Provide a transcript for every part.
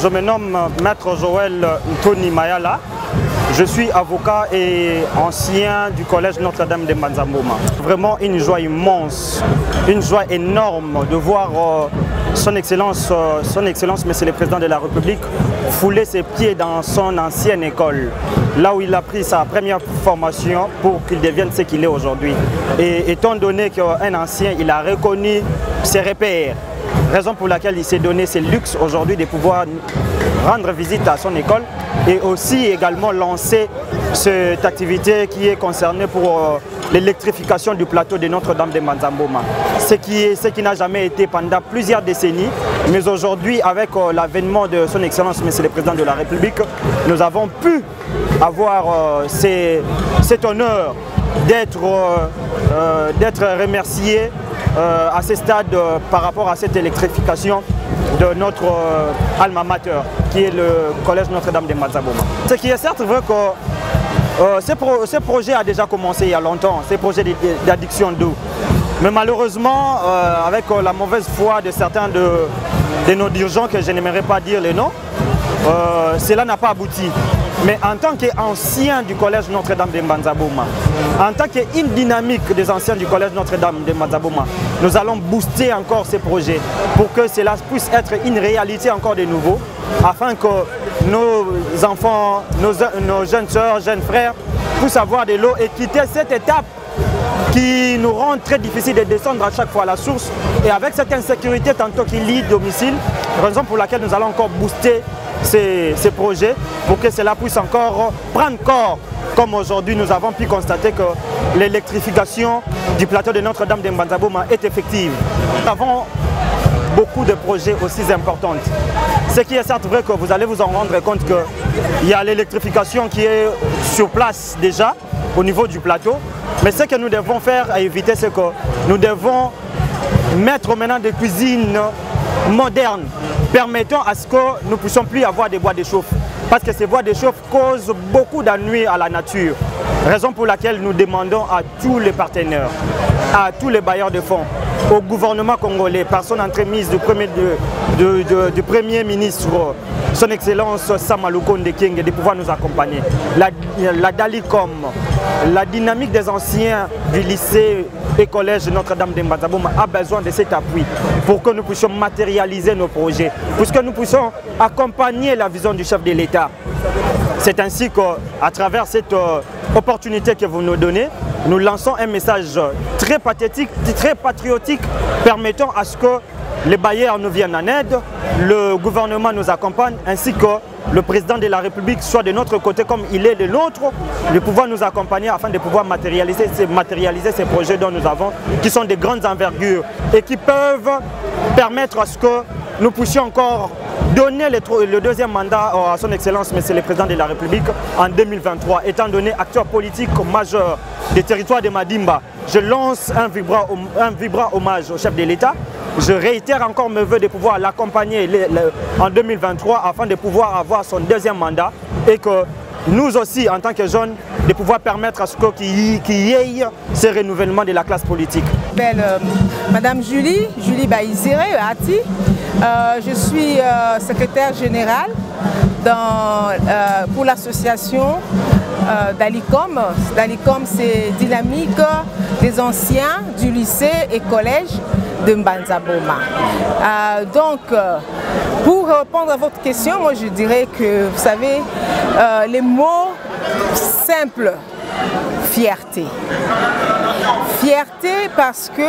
Je me nomme Maître Joël Ntoni Mayala. Je suis avocat et ancien du collège Notre-Dame de Mbanza-Mboma. Vraiment une joie immense, une joie énorme de voir son Excellence, Monsieur le Président de la République, fouler ses pieds dans son ancienne école, là où il a pris sa première formation pour qu'il devienne ce qu'il est aujourd'hui. Et étant donné qu'un ancien, il a reconnu ses repères, raison pour laquelle il s'est donné ce luxe aujourd'hui de pouvoir rendre visite à son école et aussi également lancer cette activité qui est concernée pour l'électrification du plateau de Notre-Dame de Mbanza-Mboma. Ce qui n'a jamais été pendant plusieurs décennies, mais aujourd'hui avec l'avènement de son Excellence Monsieur le Président de la République, nous avons pu avoir cet honneur d'être remerciés à ce stade par rapport à cette électrification de notre alma mater qui est le collège Notre-Dame de Mbanza-Mboma. Ce qui est certes vrai que ce projet a déjà commencé il y a longtemps, ce projet d'adduction d'eau. Mais malheureusement, avec la mauvaise foi de certains de nos dirigeants, que je n'aimerais pas dire les noms, cela n'a pas abouti. Mais en tant qu'ancien du collège Notre-Dame de Mbanza-Mboma, en tant qu'une dynamique des anciens du collège Notre-Dame de Mbanza-Mboma, nous allons booster encore ces projets pour que cela puisse être une réalité encore de nouveau, afin que nos enfants, nos jeunes soeurs, jeunes frères puissent avoir de l'eau et quitter cette étape qui nous rend très difficile de descendre à chaque fois à la source. Et avec cette insécurité tantôt qui lie domicile, raison pour laquelle nous allons encore booster ces projets pour que cela puisse encore prendre corps. Comme aujourd'hui nous avons pu constater que l'électrification du plateau de Notre-Dame de Mbanza-Mboma est effective. Nous avons beaucoup de projets aussi importants. Ce qui est certes vrai que vous allez vous en rendre compte qu'il y a l'électrification qui est sur place déjà au niveau du plateau. Mais ce que nous devons faire à éviter, c'est que nous devons mettre maintenant des cuisines modernes permettant à ce que nous ne puissions plus avoir des bois de chauffe. Parce que ces bois de chauffe causent beaucoup d'ennuis à la nature. Raison pour laquelle nous demandons à tous les partenaires, à tous les bailleurs de fonds, au gouvernement congolais, par son entremise du Premier ministre, son Excellence Sama Lukonde Kyenge, de pouvoir nous accompagner. La Dalicom, la dynamique des anciens du lycée et collège Notre-Dame de Mbanza-Mboma a besoin de cet appui pour que nous puissions matérialiser nos projets, pour que nous puissions accompagner la vision du chef de l'État. C'est ainsi qu'à travers cette opportunité que vous nous donnez, nous lançons un message très pathétique, très patriotique, permettant à ce que les bailleurs nous viennent en aide, le gouvernement nous accompagne, ainsi que le président de la République soit de notre côté comme il est de l'autre, de pouvoir nous accompagner afin de pouvoir matérialiser ces projets dont nous avons, qui sont de grandes envergures et qui peuvent permettre à ce que nous puissions encore donner le deuxième mandat à son Excellence Monsieur le Président de la République en 2023, étant donné acteur politique majeur des territoires de Madimba. Je lance un vibrant hommage au chef de l'État. Je réitère encore mes voeux de pouvoir l'accompagner en 2023 afin de pouvoir avoir son deuxième mandat et que nous aussi, en tant que jeunes, de pouvoir permettre à ce qu'il y ait ce renouvellement de la classe politique. Madame Julie Baïziré Ati, je suis secrétaire générale pour l'association Dalicom. Dalicom, c'est Dynamique des anciens du lycée et collège de Mbanza-Mboma. Pour répondre à votre question, moi je dirais que, vous savez, les mots simples, fierté. Fierté parce que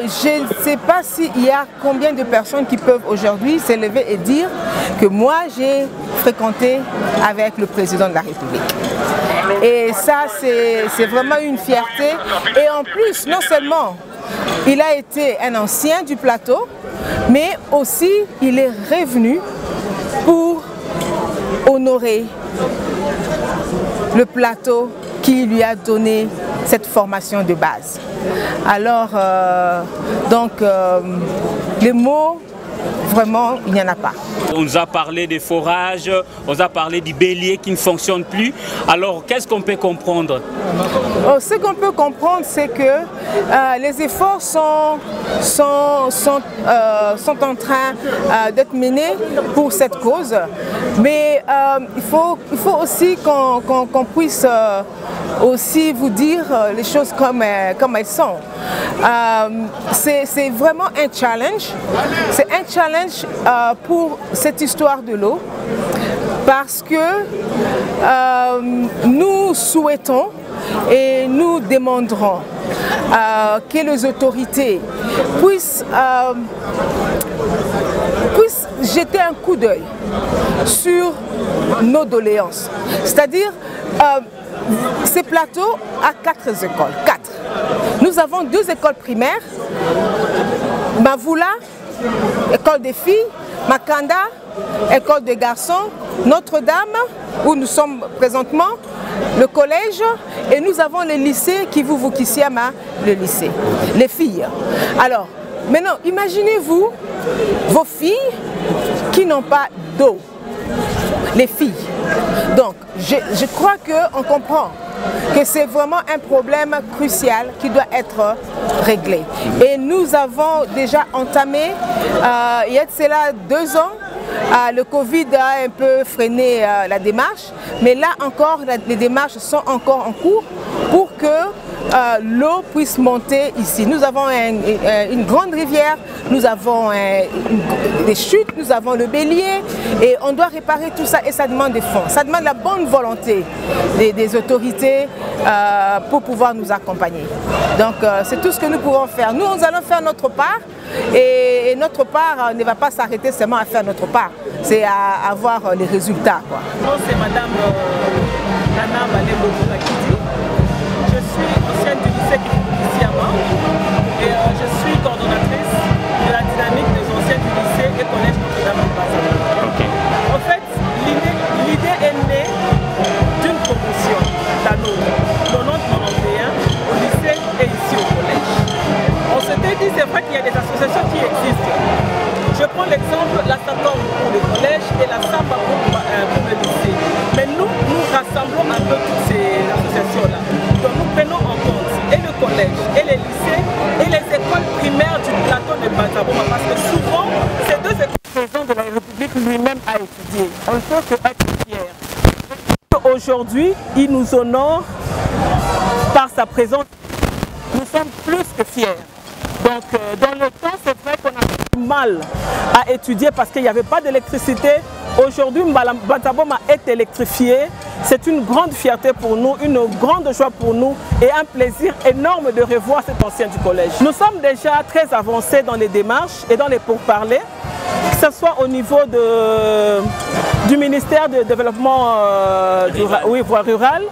je ne sais pas s'il y a combien de personnes qui peuvent aujourd'hui s'élever et dire que moi j'ai fréquenté avec le président de la République. Et ça c'est vraiment une fierté. Et en plus, non seulement il a été un ancien du plateau, mais aussi il est revenu pour honorer le plateau qui lui a donné cette formation de base. Alors, les mots, vraiment, il n'y en a pas. On nous a parlé des forages, on nous a parlé du bélier qui ne fonctionne plus. Alors, qu'est-ce qu'on peut comprendre? Ce qu'on peut comprendre, c'est que les efforts sont en train d'être menés pour cette cause, mais il faut aussi qu'on puisse aussi vous dire les choses comme elles sont. C'est vraiment un challenge. C'est un challenge pour cette histoire de l'eau parce que nous souhaitons et nous demanderons que les autorités puissent jeter un coup d'œil sur nos doléances. C'est-à-dire, ces plateaux à 4 écoles. 4. Nous avons 2 écoles primaires, Mavoula, école des filles, Makanda, école des garçons, Notre-Dame, où nous sommes présentement, le collège, et nous avons les lycées Kivu-Vukissiama, le lycée, les filles. Alors, maintenant, imaginez-vous vos filles qui n'ont pas d'eau, les filles. Donc, je crois qu'on comprend que c'est vraiment un problème crucial qui doit être réglé. Et nous avons déjà entamé, il y a de cela 2 ans, le Covid a un peu freiné la démarche, mais là encore, les démarches sont encore en cours pour que l'eau puisse monter ici. Nous avons une grande rivière, nous avons des chutes, nous avons le bélier et on doit réparer tout ça et ça demande des fonds. Ça demande la bonne volonté des autorités pour pouvoir nous accompagner. Donc c'est tout ce que nous pouvons faire. Nous allons faire notre part et notre part ne va pas s'arrêter seulement à faire notre part. C'est à avoir les résultats. C'est Madame Nana Balebo-Bakidi. Je suis ancienne du lycée Kivu-Vukissiama et je suis coordonnatrice de la dynamique des anciens du lycée et collège Notre-Dame de Mazaboma. Okay. En fait, l'idée est née d'une promotion d'anneaux 90-91 au lycée et ici au collège. On s'était dit, c'est vrai qu'il y a des associations qui existent. Je prends l'exemple, la SATOM pour le collège et la SAMBA pour le lycée. Mais nous rassemblons un peu toutes ces associations-là. Donc nous prenons en compte et le collège, et les lycées, et les écoles primaires du plateau de Mazaboma. Parce que souvent, ces 2 écoles, le président de la République lui-même a étudié. On ne peut que être fier. Aujourd'hui, il nous honore par sa présence. Nous sommes plus que fiers. Donc dans le temps, c'est vrai qu'on a du mal à étudier parce qu'il n'y avait pas d'électricité. Aujourd'hui, Mazaboma est électrifié. C'est une grande fierté pour nous, une grande joie pour nous et un plaisir énorme de revoir cet ancien du collège. Nous sommes déjà très avancés dans les démarches et dans les pourparlers, que ce soit au niveau du ministère du développement rural,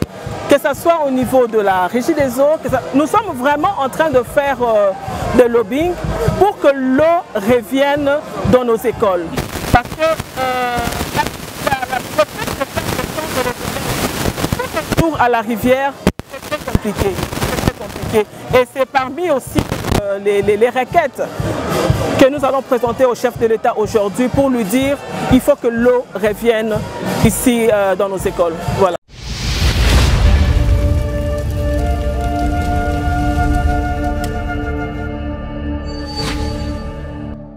que ce soit au niveau de la Régie des eaux. Nous sommes vraiment en train de faire de lobbying pour que l'eau revienne dans nos écoles. Parce que le retour à la rivière, c'est très compliqué. Et c'est parmi aussi les requêtes que nous allons présenter au chef de l'État aujourd'hui pour lui dire qu'il faut que l'eau revienne ici dans nos écoles. Voilà.